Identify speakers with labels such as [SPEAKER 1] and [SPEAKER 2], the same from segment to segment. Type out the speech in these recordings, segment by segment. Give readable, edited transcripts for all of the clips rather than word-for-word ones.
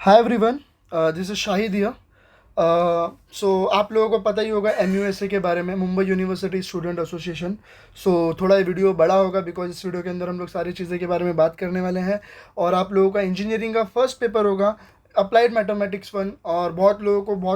[SPEAKER 1] Hi everyone, this is Shahid here. So आप लोगों को पता ही होगा MUSA के बारे में, मुंबई यूनिवर्सिटी स्टूडेंट एसोसिएशन। सो थोड़ा ये वीडियो बड़ा होगा बिकॉज इस वीडियो के अंदर हम लोग सारी चीज़ें के बारे में बात करने वाले हैं। और आप लोगों का इंजीनियरिंग का फर्स्ट पेपर होगा अप्लाइड मैथमेटिक्स 1। और बहुत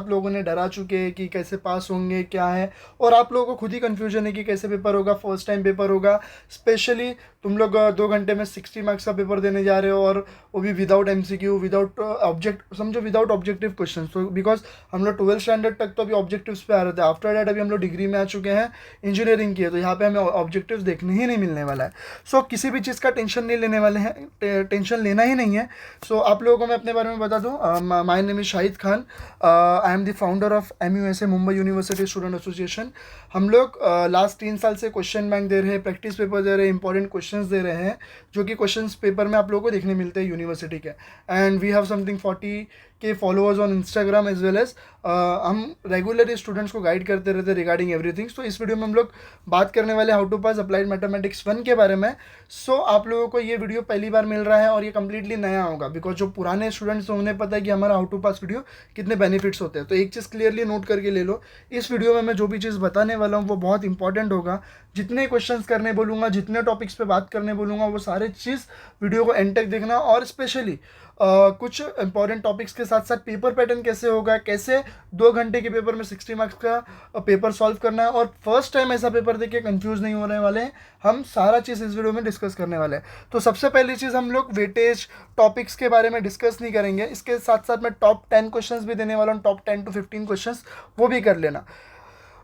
[SPEAKER 1] लोगों ने डरा चुके हैं कि कैसे पास होंगे क्या है, और आप लोगों को खुद ही कन्फ्यूजन है कि कैसे पेपर होगा, फर्स्ट टाइम पेपर होगा। स्पेशली तुम लोग 2 घंटे में 60 मार्क्स का पेपर देने जा रहे हो, और वो भी विदाउट MCQ, विदाउट ऑब्जेक्ट, समझो विदाउट ऑब्जेक्टिव क्वेश्चन। तो बिकॉज हम लोग 12th स्टैंडर्ड तक तो अभी ऑब्जेक्टिव्स पे आ रहे थे, आफ्टर दैट अभी हम लोग डिग्री में आ चुके हैं इंजीनियरिंग की है, तो यहाँ पे हमें ऑब्जेक्टिव्स देखने ही नहीं मिलने वाला है। सो किसी भी चीज़ का टेंशन नहीं लेने वाले हैं, टेंशन लेना ही नहीं है। सो आप लोगों को मैं अपने बारे में बता दूँ, my name is Shahid Khan. I am the founder of MUSA, Mumbai university student association. हम लोग लास्ट 3 साल से क्वेश्चन बैंक दे रहे हैं, प्रैक्टिस पेपर दे रहे हैं, इंपॉर्टेंट क्वेश्चंस दे रहे हैं, जो कि क्वेश्चंस पेपर में आप लोगों को देखने मिलते हैं यूनिवर्सिटी के। एंड वी हैव समथिंग 40 के followers on Instagram as well as. हम रेगुलरली स्टूडेंट्स को गाइड करते रहते हैं रिगार्डिंग एवरीथिंग। तो इस वीडियो में हम लोग बात करने वाले how to pass applied mathematics 1 के बारे में। सो आप लोगों को ये वीडियो पहली बार मिल रहा है और ये कम्प्लीटली नया होगा, बिकॉज जो पुराने स्टूडेंट्स हैं उन्हें पता है कि हमारा हाउ टू पास वीडियो कितने बेनिफिट्स होते हैं। तो एक चीज़ क्लियरली नोट करके ले लो, इस वीडियो में मैं जो भी चीज़ बताने वाला हूँ वो बहुत इंपॉर्टेंट होगा। जितने क्वेश्चंस करने बोलूँगा, जितने टॉपिक्स पे बात करने बोलूँगा, वो सारे चीज़ वीडियो को एंड तक देखना। और स्पेशली कुछ इंपॉर्टेंट टॉपिक्स के साथ साथ पेपर पैटर्न कैसे होगा, कैसे 2 घंटे के पेपर में 60 मार्क्स का पेपर सॉल्व करना है, और फर्स्ट टाइम ऐसा पेपर देख के कंफ्यूज नहीं होने वाले हैं। हम सारा चीज़ इस वीडियो में डिस्कस करने वाले हैं। तो सबसे पहली चीज़, हम लोग वेटेज टॉपिक्स के बारे में डिस्कस नहीं करेंगे, इसके साथ साथ मैं टॉप 10 क्वेश्चंस भी देने वाला हूँ, टॉप 10 to 15 क्वेश्चंस, वो भी कर लेना।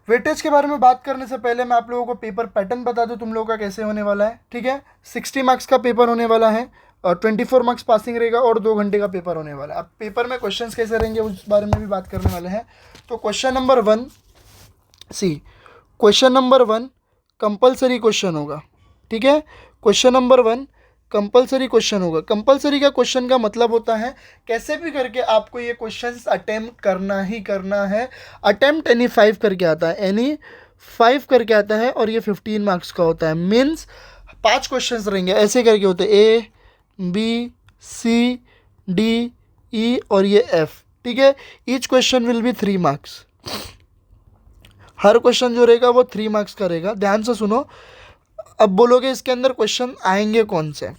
[SPEAKER 1] वेटेज के बारे में बात करने से पहले मैं आप लोगों को पेपर पैटर्न बता दूं तुम लोगों का कैसे होने वाला है। ठीक है, 60 मार्क्स का पेपर होने वाला है, और 24 मार्क्स पासिंग रहेगा, और 2 घंटे का पेपर होने वाला है। अब पेपर में क्वेश्चंस कैसे रहेंगे उस बारे में भी बात करने वाले हैं। तो question number 1, question number 1 compulsory question होगा। ठीक है, क्वेश्चन नंबर 1 कंपलसरी क्वेश्चन होगा। कंपलसरी का क्वेश्चन का मतलब होता है कैसे भी करके आपको ये क्वेश्चंस अटेम्प्ट करना ही करना है। अटेम्प्ट एनी 5 करके आता है, एनी 5 करके आता है, और ये 15 मार्क्स का होता है। मीन्स 5 क्वेश्चंस रहेंगे, ऐसे करके होते हैं ABCDE और ये F। ठीक है, each question will B 3 marks. Her question जो रहेगा वो 3 मार्क्स का रहेगा। ध्यान से सुनो, अब बोलोगे इसके अंदर क्वेश्चन आएंगे कौन से।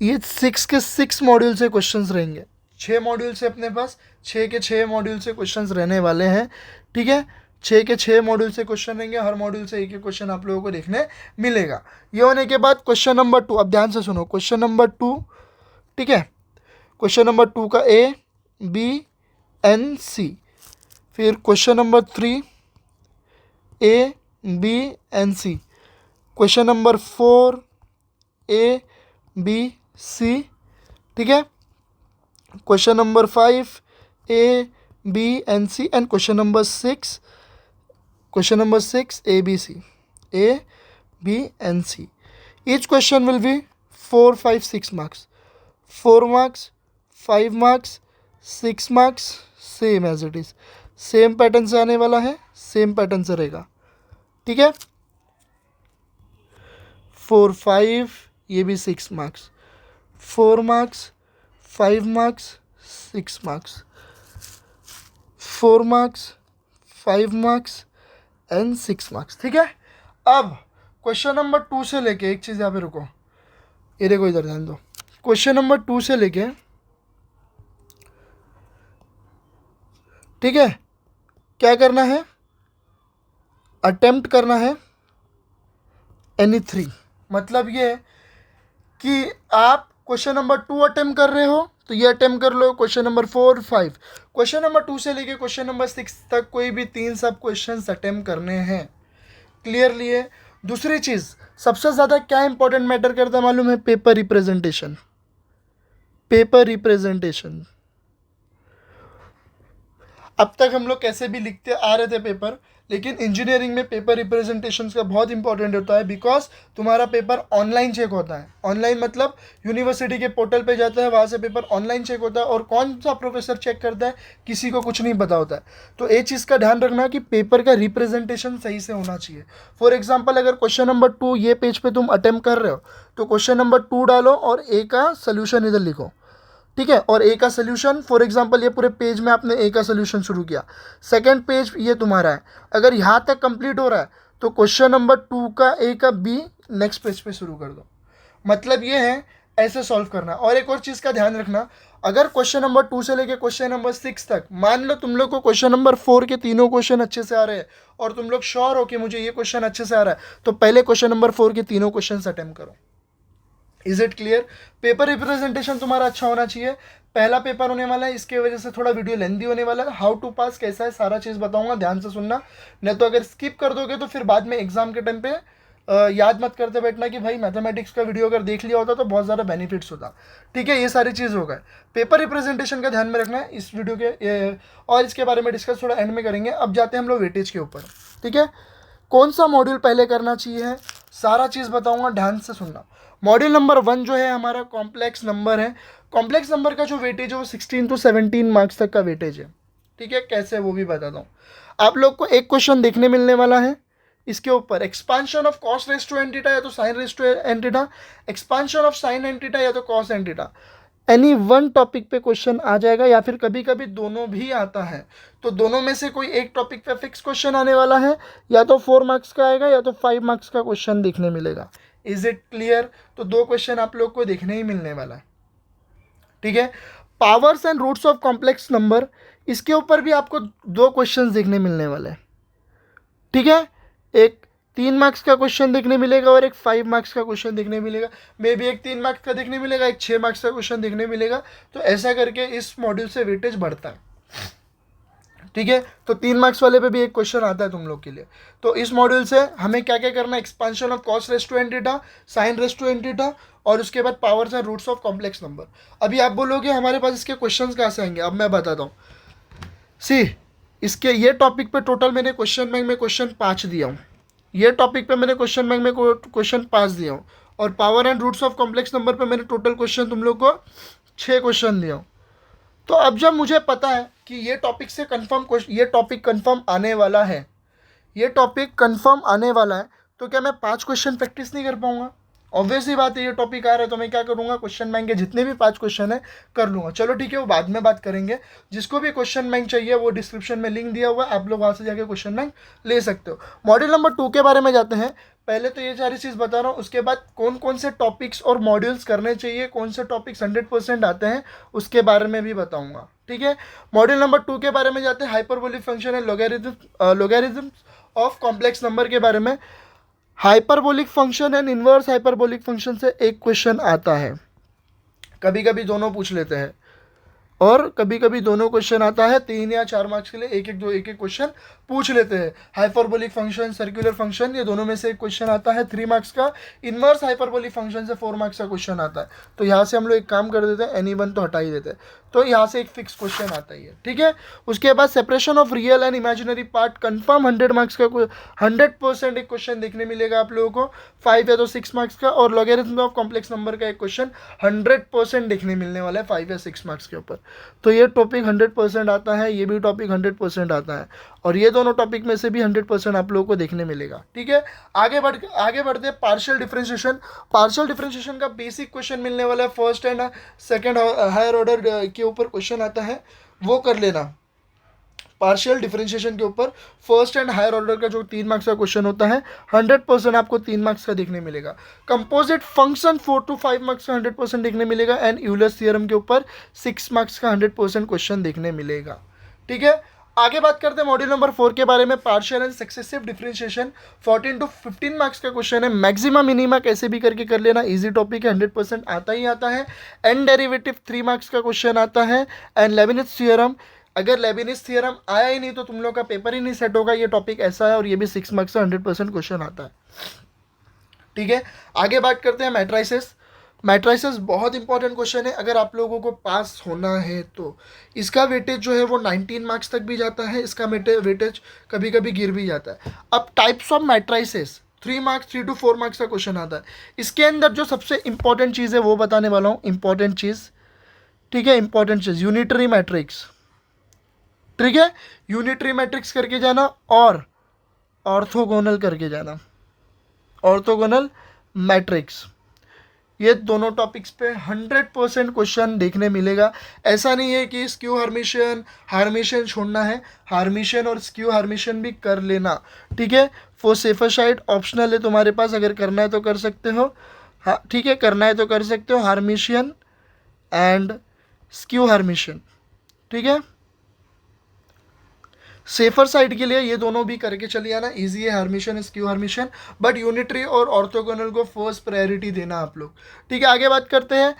[SPEAKER 1] ये 6 के 6 मॉड्यूल से क्वेश्चंस रहेंगे। 6 मॉड्यूल से अपने पास 6 के 6 मॉड्यूल से क्वेश्चंस रहने वाले हैं। ठीक है, 6 के 6 मॉड्यूल से क्वेश्चन रहेंगे, हर मॉड्यूल से एक एक क्वेश्चन आप लोगों को देखने मिलेगा। ये होने के बाद क्वेश्चन नंबर 2, अब ध्यान से सुनो, क्वेश्चन नंबर 2। ठीक है, क्वेश्चन नंबर 2 का ABNC। फिर question number 3 ABNC। Question number 4 ABC। ठीक है, question number 5 ABNC and question number 6 ABC ABNC। Each question will be 4, 5, 6 marks. 4 marks, 5 marks, 6 marks, same as it is, same pattern से आने वाला है, same pattern से रहेगा। ठीक है, 4, 5, ये भी 6 marks, 4 marks, 5 marks, 6 marks, 4 marks, 5 marks and 6 marks. ठीक है, अब क्वेश्चन नंबर 2 से लेके, एक चीज़ यहाँ पे रुको, ये देखो इधर ध्यान दो, क्वेश्चन नंबर 2 से लेके, ठीक है, क्या करना है, अटेम्प्ट करना है एनी 3। मतलब ये कि आप क्वेश्चन नंबर 2 अटेम्प्ट कर रहे हो तो ये अटेम्प्ट कर लो, क्वेश्चन नंबर 4, 5, क्वेश्चन नंबर 2 से लेके क्वेश्चन नंबर 6 तक कोई भी 3 सब क्वेश्चन अटेम्प्ट करने हैं। क्लियरली है। दूसरी चीज़, सबसे ज़्यादा क्या इंपॉर्टेंट मैटर करता है मालूम है? Paper representation. पेपर रिप्रेजेंटेशन, अब तक हम लोग कैसे भी लिखते आ रहे थे पेपर, लेकिन इंजीनियरिंग में पेपर रिप्रेजेंटेशन का बहुत इंपॉर्टेंट होता है, बिकॉज तुम्हारा पेपर ऑनलाइन चेक होता है। ऑनलाइन मतलब यूनिवर्सिटी के पोर्टल पे जाता है, वहाँ से पेपर ऑनलाइन चेक होता है, और कौन सा प्रोफेसर चेक करता है किसी को कुछ नहीं पता होता है। तो ये चीज़ का ध्यान रखना कि पेपर का रिप्रेजेंटेशन सही से होना चाहिए। फॉर एग्जाम्पल, अगर क्वेश्चन नंबर 2 ये पेज पे तुम अटेम्प्ट कर रहे हो तो क्वेश्चन नंबर 2 डालो और ए का सोल्यूशन इधर लिखो। ठीक है। और ए का सोल्यूशन, फॉर एग्जांपल ये पूरे पेज में आपने ए का सोल्यूशन शुरू किया, सेकंड पेज ये तुम्हारा है, अगर यहाँ तक कंप्लीट हो रहा है तो क्वेश्चन नंबर 2 का ए का बी नेक्स्ट पेज पे शुरू कर दो। मतलब ये है ऐसे सॉल्व करना। और एक और चीज़ का ध्यान रखना, अगर क्वेश्चन नंबर 2 से लेके क्वेश्चन नंबर 6 तक, मान लो तुम लोग को क्वेश्चन नंबर 4 के तीनों क्वेश्चन अच्छे से आ रहे हैं और तुम लोग श्योर हो कि मुझे ये क्वेश्चन अच्छे से आ रहा है, तो पहले क्वेश्चन नंबर 4 के तीनों क्वेश्चन अटेम्प्ट करो। Is it clear? Paper representation तुम्हारा अच्छा होना चाहिए। पहला पेपर होने वाला है, इसके वजह से थोड़ा वीडियो लेंदी होने वाला है। हाउ टू पास कैसा है सारा चीज़ बताऊंगा, ध्यान से सुनना, नहीं तो अगर स्किप कर दोगे तो फिर बाद में एग्जाम के टाइम पे याद मत करते बैठना कि भाई मैथमेटिक्स का वीडियो अगर देख लिया होता तो बहुत ज़्यादा बेनिफिट्स होता। ठीक है, ये सारी चीज़ हो गए। पेपर रिप्रेजेंटेशन का ध्यान में रखना है इस वीडियो के, और इसके बारे में डिस्कस थोड़ा एंड में करेंगे। अब जाते हैं हम लोग वेटेज के ऊपर। ठीक है, कौन सा मॉड्यूल पहले करना चाहिए, सारा चीज़ बताऊंगा, ध्यान से सुनना। मॉड्यूल नंबर 1 जो है हमारा कॉम्प्लेक्स नंबर है। कॉम्प्लेक्स नंबर का जो वेटेज है वो 16 to 17 मार्क्स तक का वेटेज है। ठीक है, कैसे वो भी बताता हूँ। आप लोग को एक क्वेश्चन देखने मिलने वाला है इसके ऊपर, expansion of cos raise to n theta या तो sine raise to n theta, expansion of sine n theta या तो cos n theta, any one topic पे क्वेश्चन आ जाएगा, या फिर कभी कभी दोनों भी आता है। तो दोनों में से कोई एक टॉपिक पे फिक्स क्वेश्चन आने वाला है, या तो 4 मार्क्स का आएगा या तो 5 मार्क्स का क्वेश्चन देखने मिलेगा। Is it clear? तो 2 क्वेश्चन आप लोग को देखने ही मिलने वाला है। ठीक है, powers and roots of complex number, इसके ऊपर भी आपको 2 क्वेश्चन देखने मिलने वाले हैं। ठीक है, एक 3 मार्क्स का क्वेश्चन देखने मिलेगा और एक 5 मार्क्स का क्वेश्चन देखने मिलेगा। मे बी एक 3 मार्क्स का देखने मिलेगा, एक 6 मार्क्स का क्वेश्चन देखने मिलेगा। तो ऐसा करके इस मॉड्यूल से वेटेज बढ़ता है। ठीक है, तो 3 मार्क्स वाले पे भी एक क्वेश्चन आता है तुम लोग के लिए। तो इस मॉड्यूल से हमें क्या क्या करना है, expansion of cos raise to n theta, sine raise to n theta, और उसके बाद powers and roots of complex number. अभी आप बोलोगे हमारे पास इसके क्वेश्चन कहाँ से आएंगे, अब मैं बताता हूँ। सी, इसके ये टॉपिक पे टोटल मैंने क्वेश्चन बैंक में क्वेश्चन 5 दिया हूँ, ये टॉपिक पे मैंने क्वेश्चन बैंक में क्वेश्चन 5 दिया हूँ, और power and roots of complex number पे मैंने टोटल क्वेश्चन तुम लोग को 6 क्वेश्चन दिया हूँ। तो अब जब मुझे पता है कि ये टॉपिक से ये टॉपिक कंफर्म आने वाला है, ये टॉपिक कंफर्म आने वाला है, तो क्या मैं 5 क्वेश्चन प्रैक्टिस नहीं कर पाऊंगा? ऑब्वियसली बात है, ये टॉपिक आ रहा है तो मैं क्या करूंगा, क्वेश्चन बैंक के जितने भी 5 क्वेश्चन है कर लूँगा। चलो ठीक है, वो बाद में बात करेंगे। जिसको भी क्वेश्चन बैंक चाहिए वो डिस्क्रिप्शन में लिंक दिया हुआ है, आप लोग वहाँ से जाके क्वेश्चन बैंक ले सकते हो। मॉड्यूल नंबर 2 के बारे में जाते हैं। पहले तो ये सारी चीज़ बता रहा हूँ, उसके बाद कौन कौन से टॉपिक्स और मॉड्यूल्स करने चाहिए, कौन से टॉपिक्स 100% आते हैं उसके बारे में भी बताऊँगा। ठीक है, मॉड्यूल नंबर 2 के बारे में जाते हैं। हाइपरबोलिक फंक्शन है, लोगैरिथम ऑफ कॉम्प्लेक्स नंबर के बारे में। Hyperbolic function and inverse hyperbolic function से एक क्वेश्चन आता है, कभी कभी दोनों पूछ लेते हैं, और कभी कभी दोनों क्वेश्चन आता है 3 या 4 मार्क्स के लिए, एक एक क्वेश्चन पूछ लेते हैं। हाइपरबोलिक फंक्शन, सर्कुलर फंक्शन, ये दोनों में से एक क्वेश्चन आता है 3 मार्क्स का। इनवर्स हाइपरबोलिक फंक्शन से 4 मार्क्स का क्वेश्चन आता है। तो यहाँ से हम लोग एक काम कर देते हैं, एनी वन तो हटा ही देते हैं, तो यहाँ से एक फिक्स क्वेश्चन आता ही है। ठीक है, उसके बाद separation of real and imaginary part confirm 100 marks का 100% एक क्वेश्चन देखने मिलेगा आप लोगों को, 5 या तो 6 मार्क्स का। और लॉगरिथम ऑफ कॉम्प्लेक्स नंबर का एक क्वेश्चन 100% देखने मिलने वाला है 5 या 6 मार्क्स के ऊपर। तो ये टॉपिक 100% आता है, ये भी टॉपिक 100% आता है, और ये दोनों टॉपिक में से भी 100% आप लोगों को देखने मिलेगा। ठीक है, आगे बढ़ते हैं पार्शियल डिफरेंशिएशन। पार्शियल डिफरेंशिएशन का बेसिक क्वेश्चन मिलने वाला है, first and second higher order के ऊपर क्वेश्चन आता है, वो कर लेना। पार्शियल डिफरेंशिएशन के ऊपर फर्स्ट एंड हायर ऑर्डर का जो 3 मार्क्स का क्वेश्चन होता है 100% आपको 3 मार्क्स का देखने मिलेगा। कंपोजिट फंक्शन 4 to 5 मार्क्स का 100% देखने मिलेगा, एंड यूलर्स थ्योरम के ऊपर 6 मार्क्स का 100% क्वेश्चन देखने मिलेगा। ठीक है, आगे बात करते हैं मॉड्यूल नंबर 4 के बारे में। Partial and successive differentiation 14 to 15 marks का क्वेश्चन है। मैक्सिमम मिनिमा कैसे भी करके कर लेना, इजी टॉपिक है, 100% आता ही आता है। एंड डेरिवेटिव 3 मार्क्स का क्वेश्चन आता है। एंड लेबिनिज थ्योरम, अगर लेबिनिज थ्योरम आया ही नहीं तो तुम लोग का पेपर ही नहीं सेट होगा। ये टॉपिक ऐसा है, और ये भी 6 मार्क्स का 100% क्वेश्चन आता है। ठीक है, आगे बात करते हैं मैट्राइसेस। मैट्राइसेस बहुत इंपॉर्टेंट क्वेश्चन है, अगर आप लोगों को पास होना है तो। इसका वेटेज जो है वो 19 मार्क्स तक भी जाता है, इसका वेटेज कभी कभी गिर भी जाता है। अब types of matrices 3 to 4 marks का क्वेश्चन आता है। इसके अंदर जो सबसे इंपॉर्टेंट चीज़ है वो बताने वाला हूँ, इंपॉर्टेंट चीज़। ठीक है, इंपॉर्टेंट चीज़ यूनिटरी मैट्रिक्स। ठीक है, यूनिटरी मैट्रिक्स करके जाना और ऑर्थोगोनल करके जाना, ऑर्थोगोनल मैट्रिक्स। ये दोनों टॉपिक्स पे 100% क्वेश्चन देखने मिलेगा। ऐसा नहीं है कि स्क्यू हार्मिशन हार्मिशन छोड़ना है, हार्मिशन और स्क्यू हार्मिशन भी कर लेना, ठीक है। फॉर सेफर साइड ऑप्शनल है तुम्हारे पास, अगर करना है तो कर सकते हो, हाँ ठीक है, करना है तो कर सकते हो, हार्मिशियन एंड स्क्यू हार्मिशन, ठीक है। सेफर साइड के लिए ये दोनों भी करके चलिए आना, इजी है, हार्मिशन स्क्यू हार्मिशन, बट यूनिटरी और ऑर्थोगोनल को फर्स्ट प्रायोरिटी देना आप लोग, ठीक है। आगे बात करते हैं,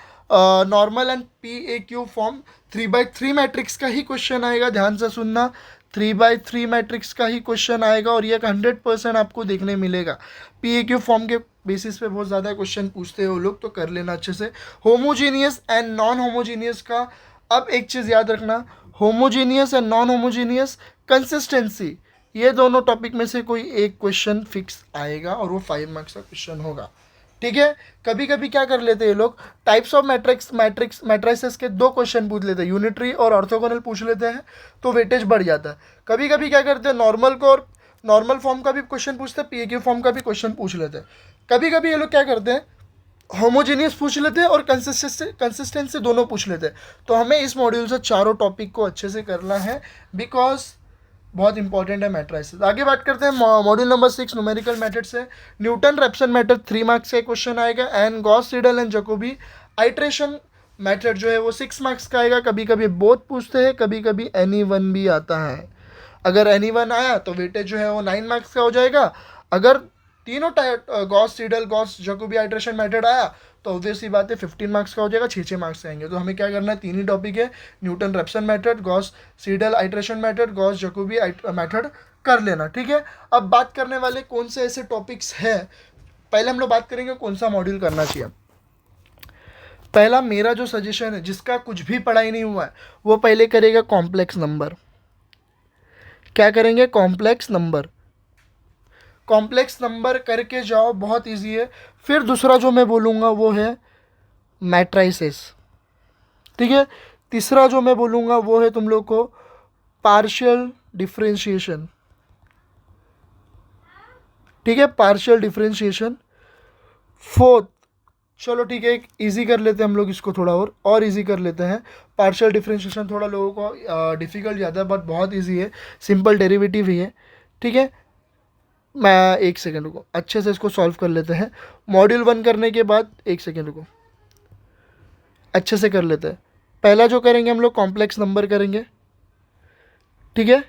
[SPEAKER 1] normal and PAQ form 3/3 matrix का ही क्वेश्चन आएगा, ध्यान से सुनना, 3/3 मैट्रिक्स का ही क्वेश्चन आएगा और ये 100% आपको देखने मिलेगा। PAQ फॉर्म के बेसिस पे बहुत ज़्यादा क्वेश्चन पूछते हैं वो लोग, तो कर लेना अच्छे से। होमोजीनियस एंड नॉन होमोजीनियस का, अब एक चीज़ याद रखना, homogeneous and non homogeneous consistency, ये दोनों टॉपिक में से कोई एक क्वेश्चन फिक्स आएगा और वो 5 मार्क्स का क्वेश्चन होगा, ठीक है। कभी कभी क्या कर लेते हैं ये लोग, टाइप्स ऑफ मैट्रिसेस के 2 क्वेश्चन पूछ लेते हैं, यूनिटरी और ऑर्थोगोनल पूछ लेते हैं, तो वेटेज बढ़ जाता है। कभी कभी क्या करते हैं, नॉर्मल को और नॉर्मल फॉर्म का भी क्वेश्चन पूछते हैं, PAQ फॉर्म का भी क्वेश्चन पूछ लेते हैं। कभी कभी ये लोग क्या करते हैं, होमोजीनियस पूछ लेते हैं और कंसिस्टेंसी दोनों पूछ लेते हैं। तो हमें इस मॉड्यूल से चारों टॉपिक को अच्छे से करना है, बिकॉज बहुत इंपॉर्टेंट है मैट्रिसेस। आगे बात करते हैं मॉड्यूल नंबर 6 न्यूमेरिकल मेथड से। न्यूटन रैप्सन मेथड 3 मार्क्स का क्वेश्चन आएगा, and Gauss Seidel and Jacobi iteration method जो है वो 6 मार्क्स का आएगा। कभी कभी बोथ पूछते हैं, कभी कभी एनी1 भी आता है। अगर एनी1 आया तो वेटेज जो है वो 9 मार्क्स का हो जाएगा। अगर तीनों Gauss Seidel Gauss Jacobi iteration method आया तो ऑब्वियसली बात है 15 मार्क्स का हो जाएगा, 6 मार्क्स आएंगे। तो हमें क्या करना है, 3 ही टॉपिक है, Newton Raphson method, Gauss Seidel iteration method, Gauss Jacobi method कर लेना, ठीक है। अब बात करने वाले कौन से ऐसे टॉपिक्स है, पहले हम लोग बात करेंगे कौन सा मॉड्यूल करना चाहिए। पहला मेरा जो सजेशन है, जिसका कुछ भी पढ़ाई नहीं हुआ है वो पहले करेगा कॉम्प्लेक्स नंबर। क्या करेंगे, कॉम्प्लेक्स नंबर। कॉम्प्लेक्स नंबर करके जाओ, बहुत इजी है। फिर दूसरा जो मैं बोलूँगा वो है मैट्राइसेस, ठीक है। तीसरा जो मैं बोलूँगा वो है तुम लोग को पार्शियल डिफरेंशिएशन, ठीक है, पार्शियल डिफरेंशिएशन। फोर्थ, चलो ठीक है, एक इजी कर लेते हैं हम लोग इसको, थोड़ा और इजी कर लेते हैं। पार्शियल डिफरेंशिएशन थोड़ा लोगों को डिफ़िकल्ट ज़्यादा है, बट बहुत इजी है, सिंपल डेरिवेटिव ही है, ठीक है। मैं एक सेकेंड रुको, अच्छे से इसको सॉल्व कर लेते हैं। मॉड्यूल 1 करने के बाद एक सेकेंड रुको, अच्छे से कर लेते हैं। पहला जो करेंगे हम लोग कॉम्प्लेक्स नंबर करेंगे, ठीक है।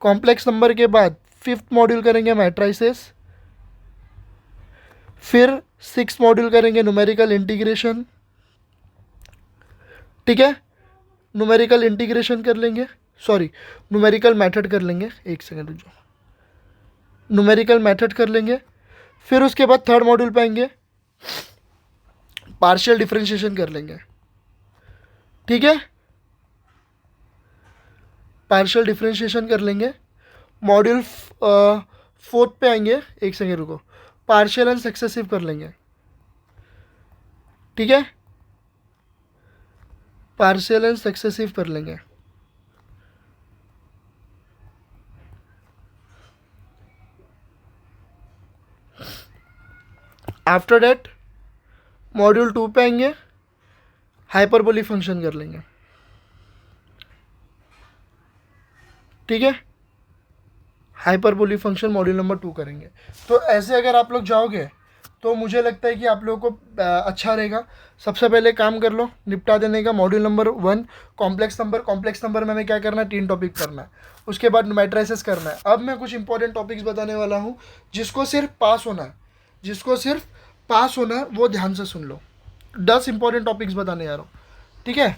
[SPEAKER 1] कॉम्प्लेक्स नंबर के बाद 5th मॉड्यूल करेंगे मैट्राइसेस, फिर 6th मॉड्यूल करेंगे न्यूमेरिकल इंटीग्रेशन, ठीक है। न्यूमेरिकल इंटीग्रेशन कर लेंगे, सॉरी न्यूमेरिकल मेथड कर लेंगे, एक सेकेंड रुक जाओ, न्यूमेरिकल मेथड कर लेंगे। फिर उसके बाद 3rd मॉड्यूल पे आएंगे, पार्शियल डिफरेंशिएशन कर लेंगे, ठीक है, पार्शियल डिफरेंशिएशन कर लेंगे। मॉड्यूल 4th पे आएंगे, एक सेकेंड रुको, पार्शियल एंड सक्सेसिव कर लेंगे, ठीक है, पार्शियल एंड सक्सेसिव कर लेंगे। आफ्टर डेट मॉड्यूल 2 पे आएंगे, हाइपरबोली फंक्शन कर लेंगे, ठीक है, हाइपरबोली फंक्शन मॉड्यूल नंबर 2 करेंगे। तो ऐसे अगर आप लोग जाओगे तो मुझे लगता है कि आप लोगों को अच्छा रहेगा। सबसे पहले काम कर लो निपटा देने का, module number 1 complex number. Complex number में हमें क्या करना है, 3 टॉपिक करना है, उसके बाद मैट्रिसेस करना है। अब मैं कुछ इंपॉर्टेंट टॉपिक्स बताने वाला हूँ, जिसको सिर्फ पास होना है, जिसको सिर्फ पास होना है वो ध्यान से सुन लो। 10 इंपॉर्टेंट टॉपिक्स बताने जा रहा हूँ, ठीक है।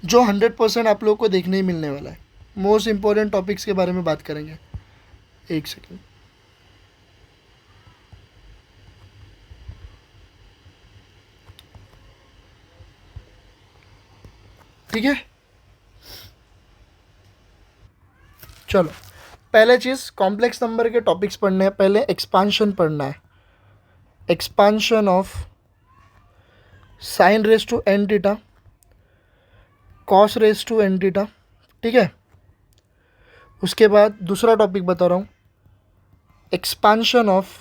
[SPEAKER 1] जो 100% आप लोगों को देखने ही मिलने वाला है, मोस्ट इंपॉर्टेंट टॉपिक्स के बारे में बात करेंगे। एक सेकेंड, ठीक है। चलो पहले चीज़ कॉम्प्लेक्स नंबर के टॉपिक्स पढ़ने हैं। पहले एक्सपांशन पढ़ना है, expansion of sine raise to n theta, cos raise to n theta, ठीक है। उसके बाद दूसरा टॉपिक बता रहा हूँ, expansion of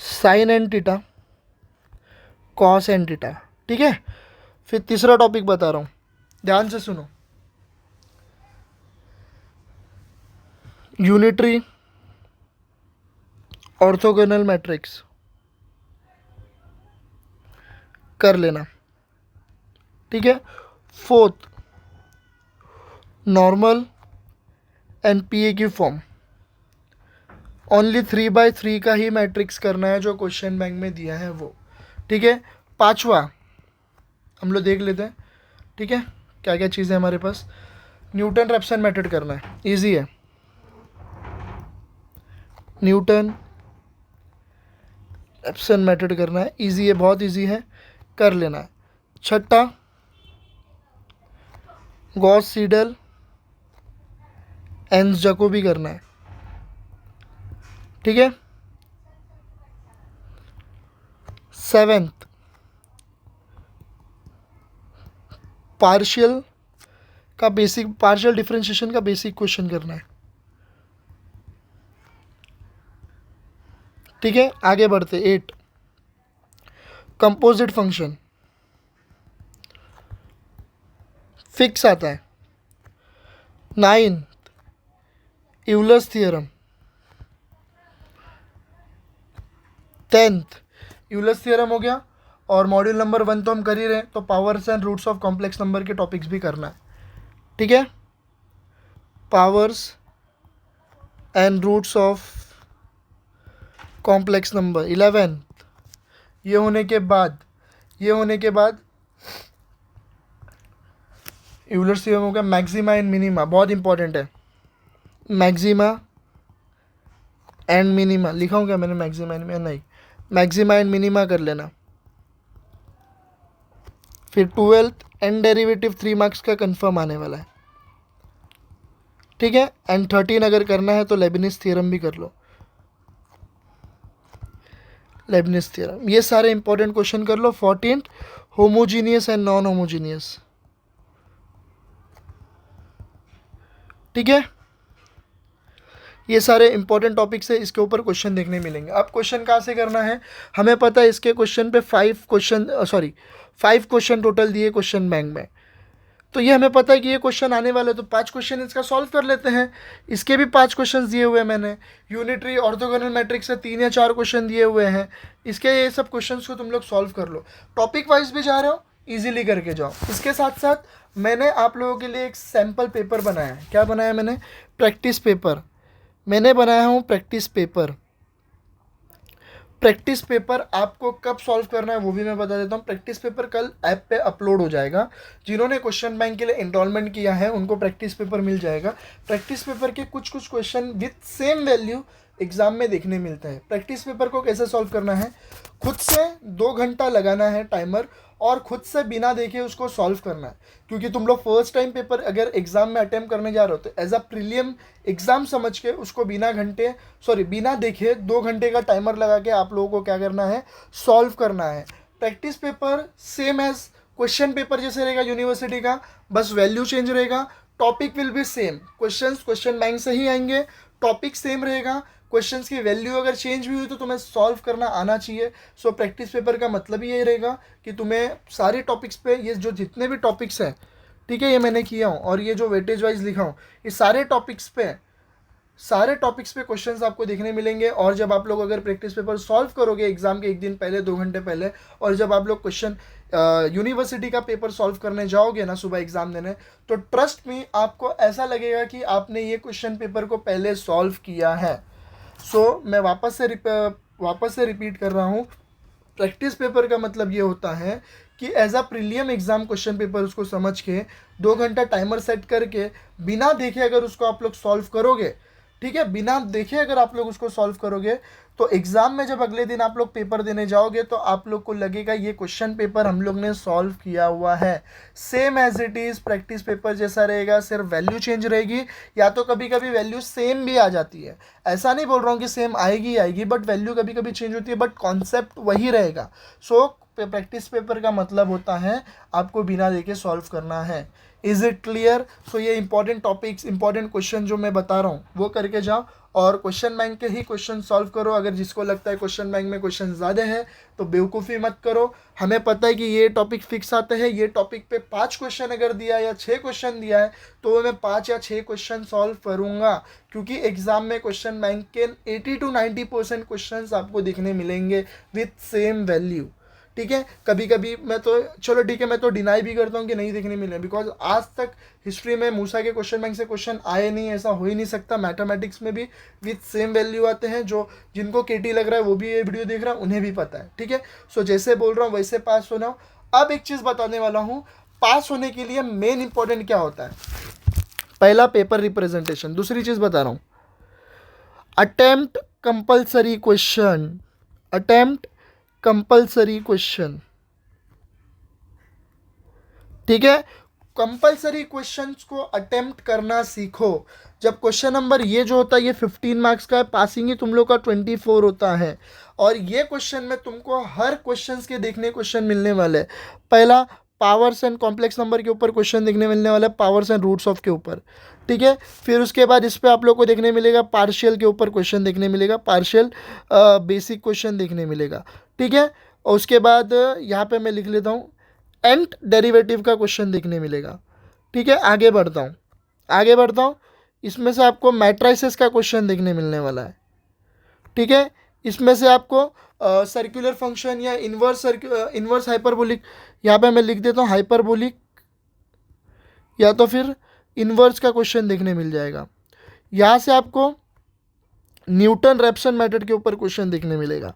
[SPEAKER 1] sine n theta, cos n theta, ठीक है। फिर तीसरा टॉपिक बता रहा हूँ, ध्यान से सुनो, यूनिटरी ऑर्थोगोनल मैट्रिक्स कर लेना, ठीक है। फोर्थ, नॉर्मल एंड पीए की फॉर्म, ओनली 3/3 का ही मैट्रिक्स करना है जो क्वेश्चन बैंक में दिया है वो, ठीक है। पांचवा हम लोग देख लेते हैं, ठीक है, क्या क्या चीज़ें हमारे पास। न्यूटन रेप्सन मेथड करना है, इजी है, न्यूटन रेप्सन मेथड करना है, इजी है, बहुत इजी है, कर लेना है। छठा, गॉस सीडल एंड जैकोबी करना है, ठीक है। सेवेंथ, पार्शियल डिफरेंशिएशन का बेसिक क्वेश्चन करना है, ठीक है। आगे बढ़ते, 8, कंपोजिट फंक्शन फिक्स आता है। 9, Euler's theorem. 10th, Euler's theorem हो गया। और मॉड्यूल नंबर 1 तो हम कर ही रहे हैं, तो powers and roots of complex number के टॉपिक्स भी करना है, ठीक है। Powers and roots of complex number 11। ये होने के बाद यूलर्स थ्योरम हो गया। मैक्सिमा एंड मिनिमा बहुत इंपॉर्टेंट है, मैक्सिमा एंड मिनिमा लिखा हूँ क्या मैंने, मैक्सिमा एंड मिनिमा नहीं, मैक्सिमा एंड मिनिमा कर लेना। फिर 12th, एंड डेरिवेटिव 3 मार्क्स का कंफर्म आने वाला है, ठीक है। एंड 13 अगर करना है तो लेबनिज थ्योरम भी कर लो, लेबनिज थ्योरम, ये सारे इंपॉर्टेंट क्वेश्चन कर लो। 14th, homogeneous and non homogeneous, ठीक है। ये सारे इंपॉर्टेंट टॉपिक्स है, इसके ऊपर क्वेश्चन देखने मिलेंगे। अब क्वेश्चन कहाँ से करना है, हमें पता है इसके क्वेश्चन पे 5 क्वेश्चन टोटल दिए क्वेश्चन बैंक में, तो ये हमें पता है कि ये क्वेश्चन आने वाले, तो 5 क्वेश्चन इसका सॉल्व कर लेते हैं। इसके भी 5 क्वेश्चन दिए हुए हैं मैंने, यूनिटरी ऑर्थोगोनल मैट्रिक्स से 3 या 4 क्वेश्चन दिए हुए हैं, इसके ये सब क्वेश्चंस को तुम लोग सॉल्व कर लो। टॉपिक वाइज भी जा रहे हो, इजीली करके जाओ। इसके साथ साथ मैंने आप लोगों के लिए एक सैम्पल पेपर बनाया है। क्या बनाया मैंने, प्रैक्टिस पेपर मैंने बनाया हूँ, प्रैक्टिस पेपर आपको कब सॉल्व करना है वो भी मैं बता देता हूँ। प्रैक्टिस पेपर कल ऐप पे अपलोड हो जाएगा, जिन्होंने क्वेश्चन बैंक के लिए इनरोलमेंट किया है उनको प्रैक्टिस पेपर मिल जाएगा। प्रैक्टिस पेपर के कुछ question with same value exam में देखने मिलते हैं। प्रैक्टिस पेपर को कैसे सॉल्व करना है, खुद से 2 घंटा लगाना है टाइमर, और खुद से बिना देखे उसको सॉल्व करना है। क्योंकि तुम लोग फर्स्ट टाइम पेपर अगर एग्जाम में अटेम्प्ट करने जा रहे हो तो एज अ प्रीलियम एग्जाम समझ के उसको बिना देखे 2 घंटे का टाइमर लगा के आप लोगों को क्या करना है, सॉल्व करना है। Practice paper same as question paper जैसे रहेगा यूनिवर्सिटी का, बस वैल्यू चेंज रहेगा, topic will be same, question bank से ही आएंगे, टॉपिक सेम रहेगा। क्वेश्चंस की वैल्यू अगर चेंज भी हुई तो तुम्हें सॉल्व करना आना चाहिए। सो प्रैक्टिस पेपर का मतलब ही यही रहेगा कि तुम्हें सारे टॉपिक्स पे, ये जो जितने भी टॉपिक्स हैं, ठीक है, ये मैंने किया हूँ, और ये जो वेटेज वाइज लिखा हूँ, ये सारे टॉपिक्स पे क्वेश्चंस आपको देखने मिलेंगे। और जब आप लोग अगर प्रैक्टिस पेपर सॉल्व करोगे एग्जाम के 1 दिन पहले, 2 घंटे पहले, और जब आप लोग क्वेश्चन यूनिवर्सिटी का पेपर सॉल्व करने जाओगे ना सुबह एग्जाम देने, तो ट्रस्ट मी आपको ऐसा लगेगा कि आपने ये क्वेश्चन पेपर को पहले सॉल्व किया है। मैं वापस से रिपीट कर रहा हूँ, प्रैक्टिस पेपर का मतलब ये होता है कि as a prelim exam question paper उसको समझ के 2 घंटा टाइमर सेट करके बिना देखे अगर उसको आप लोग सॉल्व करोगे, ठीक है, बिना देखे अगर आप लोग उसको सॉल्व करोगे, तो एग्जाम में जब अगले दिन आप लोग पेपर देने जाओगे तो आप लोग को लगेगा ये क्वेश्चन पेपर हम लोग ने सॉल्व किया हुआ है। Same as it is practice paper जैसा रहेगा, सिर्फ वैल्यू चेंज रहेगी, या तो कभी कभी वैल्यू सेम भी आ जाती है। ऐसा नहीं बोल रहा हूँ कि सेम आएगी, बट वैल्यू कभी कभी चेंज होती है, बट कॉन्सेप्ट वही रहेगा। प्रैक्टिस पेपर का मतलब होता है आपको बिना देखे सॉल्व करना है। Is it clear? सो ये इंपॉर्टेंट टॉपिक्स, इंपॉर्टेंट क्वेश्चन जो मैं बता रहा हूँ वो करके जाओ और क्वेश्चन बैंक के ही क्वेश्चन सॉल्व करो। अगर जिसको लगता है क्वेश्चन बैंक में क्वेश्चन ज़्यादा है तो बेवकूफ़ी मत करो। हमें पता है कि ये टॉपिक फिक्स आते हैं, ये टॉपिक पे 5 क्वेश्चन अगर दिया है या 6 क्वेश्चन दिया है तो वो मैं 5 या 6 क्वेश्चन सॉल्व करूँगा, क्योंकि एग्जाम में क्वेश्चन बैंक के 80 to 90% क्वेश्चन आपको दिखने मिलेंगे विथ सेम वैल्यू। ठीक है, कभी कभी मैं तो, चलो ठीक है, मैं तो डिनाई भी करता हूँ कि नहीं देखने मिले, बिकॉज आज तक हिस्ट्री में मूसा के क्वेश्चन बैंक से क्वेश्चन आए नहीं, ऐसा हो ही नहीं सकता। मैथमेटिक्स में भी विथ सेम वैल्यू आते हैं। जो जिनको केटी लग रहा है वो भी ये वीडियो देख रहा है, उन्हें भी पता है। ठीक है, सो जैसे बोल रहा हूँ वैसे पास होना। अब एक चीज़ बताने वाला हूँ, पास होने के लिए मेन इंपॉर्टेंट क्या होता है? पहला पेपर रिप्रेजेंटेशन। दूसरी चीज़ बता रहा हूँ, attempt compulsory question, attempt compulsory question. ठीक है, कंपल्सरी क्वेश्चंस को अटेम्प्ट करना सीखो। जब क्वेश्चन नंबर ये जो होता है ये 15 मार्क्स का है, पासिंग ही तुम लोग का 24 होता है। और ये क्वेश्चन में तुमको हर क्वेश्चंस के देखने क्वेश्चन मिलने वाले हैं। पहला पावर्स एंड कॉम्प्लेक्स नंबर के ऊपर क्वेश्चन देखने मिलने वाला है, पावर्स एंड रूट्स ऑफ के ऊपर। ठीक है, फिर उसके बाद इस पर आप लोग को देखने मिलेगा पार्शियल के ऊपर क्वेश्चन देखने मिलेगा, पार्शियल बेसिक क्वेश्चन देखने मिलेगा। ठीक है, और उसके बाद यहाँ पे मैं लिख लेता हूँ nth डेरिवेटिव का क्वेश्चन देखने मिलेगा। ठीक है, आगे बढ़ता हूँ, आगे बढ़ता हूँ। इसमें से आपको मैट्राइसेस का क्वेश्चन देखने मिलने वाला है। ठीक है, इसमें से आपको सर्कुलर फंक्शन या इन्वर्स हाइपरबोलिक, यहाँ पे मैं लिख देता हूँ हाइपरबोलिक या तो फिर इन्वर्स का क्वेश्चन देखने मिल जाएगा। यहाँ से आपको न्यूटन रैप्सन मेथड के ऊपर क्वेश्चन देखने मिलेगा।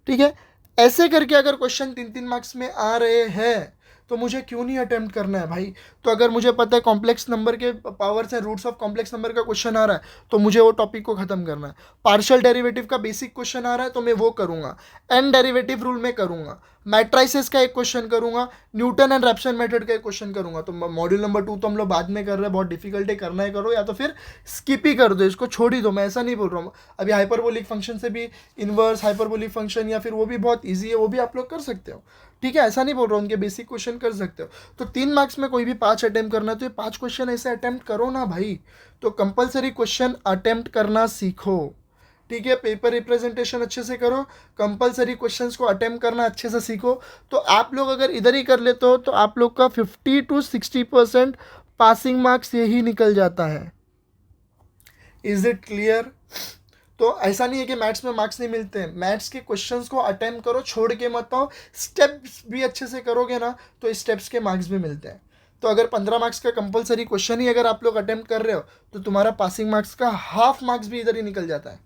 [SPEAKER 1] ठीक है, ऐसे करके अगर क्वेश्चन 3-3 मार्क्स में आ रहे हैं तो मुझे क्यों नहीं अटेम्प्ट करना है भाई? तो अगर मुझे पता है कॉम्प्लेक्स नंबर के powers and roots of complex number का क्वेश्चन आ रहा है तो मुझे वो टॉपिक को खत्म करना है। पार्शियल डेरिवेटिव का बेसिक क्वेश्चन आ रहा है तो मैं वो करूंगा, एन डेरिवेटिव रूल में करूंगा, मैट्राइसेस का एक क्वेश्चन करूंगा, न्यूटन एंड रैप्सन मेथड का एक क्वेश्चन करूंगा। तो मॉड्यूल नंबर 2 तो हम लोग बाद में कर रहे हैं, बहुत डिफिकल्ट है, करना है करो, या तो फिर स्किप ही कर दो, इसको छोड़ ही दो। मैं ऐसा नहीं बोल रहा हूँ, अभी हाइपरबोलिक फंक्शन से भी इन्वर्स हाइपरबोलिक फंक्शन या फिर वो भी बहुत ईजी है, वो भी आप लोग कर सकते हो। ठीक है, ऐसा नहीं बोल रहा हूँ, उनके बेसिक क्वेश्चन कर सकते हो। तो 3 मार्क्स में कोई भी 5 अटेम्प्ट करना है तो ये 5 क्वेश्चन ऐसे अटेम्प्ट करो ना भाई। तो कंपलसरी क्वेश्चन अटेम्प्ट करना सीखो। ठीक है, पेपर रिप्रेजेंटेशन अच्छे से करो, कंपलसरी क्वेश्चंस को अटेम्प्ट करना अच्छे से सीखो। तो आप लोग अगर इधर ही कर लेते हो तो आप लोग का 50 to 60% पासिंग मार्क्स यही निकल जाता है। Is it clear? तो ऐसा नहीं है कि मैथ्स में मार्क्स नहीं मिलते हैं, मैथ्स के क्वेश्चंस को अटेम्प्ट करो, छोड़ के मत आओ। स्टेप्स भी अच्छे से करोगे ना तो स्टेप्स के मार्क्स भी मिलते हैं। तो अगर 15 मार्क्स का कंपलसरी क्वेश्चन ही अगर आप लोग अटेम्प्ट कर रहे हो तो तुम्हारा पासिंग मार्क्स का हाफ मार्क्स भी इधर ही निकल जाता है।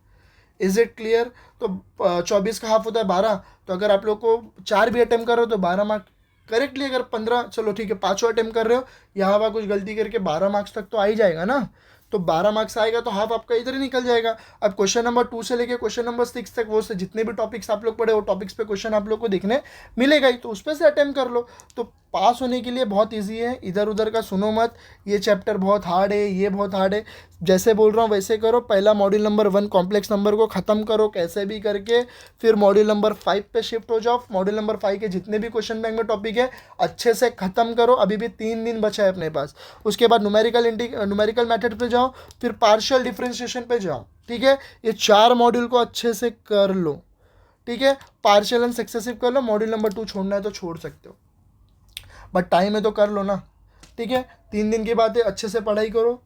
[SPEAKER 1] Is it clear? तो 24 का हाफ होता है 12, तो अगर आप लोग को 4 भी अटेम्प्ट कर रहे हो तो 12 मार्क्स करेक्टली। अगर 15, चलो ठीक है 5 अटेम्प्ट कर रहे हो, यहाँ वहाँ कुछ गलती करके 12 मार्क्स तक तो आ ही जाएगा ना। तो 12 मार्क्स आएगा तो हाफ आपका इधर ही निकल जाएगा। अब क्वेश्चन नंबर 2 से लेके क्वेश्चन नंबर 6 तक वो से जितने भी टॉपिक्स आप लोग पढ़े वो टॉपिक्स पे क्वेश्चन आप लोग को देखने मिलेगा ही, तो उस पर से अटेम्प्ट कर लो। तो पास होने के लिए बहुत ईजी है, इधर उधर का सुनो मत, ये चैप्टर बहुत हार्ड है, ये बहुत हार्ड है। जैसे बोल रहा हूँ वैसे करो। पहला मॉड्यूल नंबर 1 कॉम्प्लेक्स नंबर को ख़त्म करो कैसे भी करके, फिर मॉड्यूल नंबर 5 पे शिफ्ट हो जाओ। मॉड्यूल नंबर 5 के जितने भी क्वेश्चन बैंक में टॉपिक है अच्छे से ख़त्म करो, अभी भी 3 दिन बचा है अपने पास। उसके बाद न्यूमेरिकल मेथड पे जाओ, फिर पार्शियल डिफरेंशिएशन पे जाओ। ठीक है, ये 4 मॉड्यूल को अच्छे से कर लो। ठीक है, पार्शियल एंड सक्सेसिव कर लो, मॉड्यूल नंबर 2 छोड़ना है तो छोड़ सकते हो, बट टाइम है तो कर लो ना। ठीक है, 3 दिन की बात है, अच्छे से पढ़ाई करो।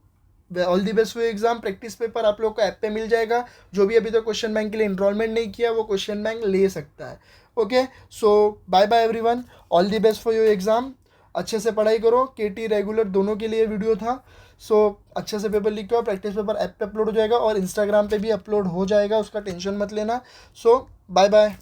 [SPEAKER 1] All the best for exam. Practice paper आप लोग को ऐप पे मिल जाएगा। जो भी अभी तक क्वेश्चन बैंक के लिए इनरोलमेंट नहीं किया वो क्वेश्चन बैंक ले सकता है। Okay, so bye bye everyone, all the best for your exam. अच्छे से पढ़ाई करो, केटी रेगुलर दोनों के लिए वीडियो था। सो अच्छे से पेपर लिख के, प्रैक्टिस पेपर ऐप पे अपलोड हो जाएगा और इंस्टाग्राम पे भी अपलोड हो जाएगा, उसका टेंशन मत लेना। सो बाय बाय।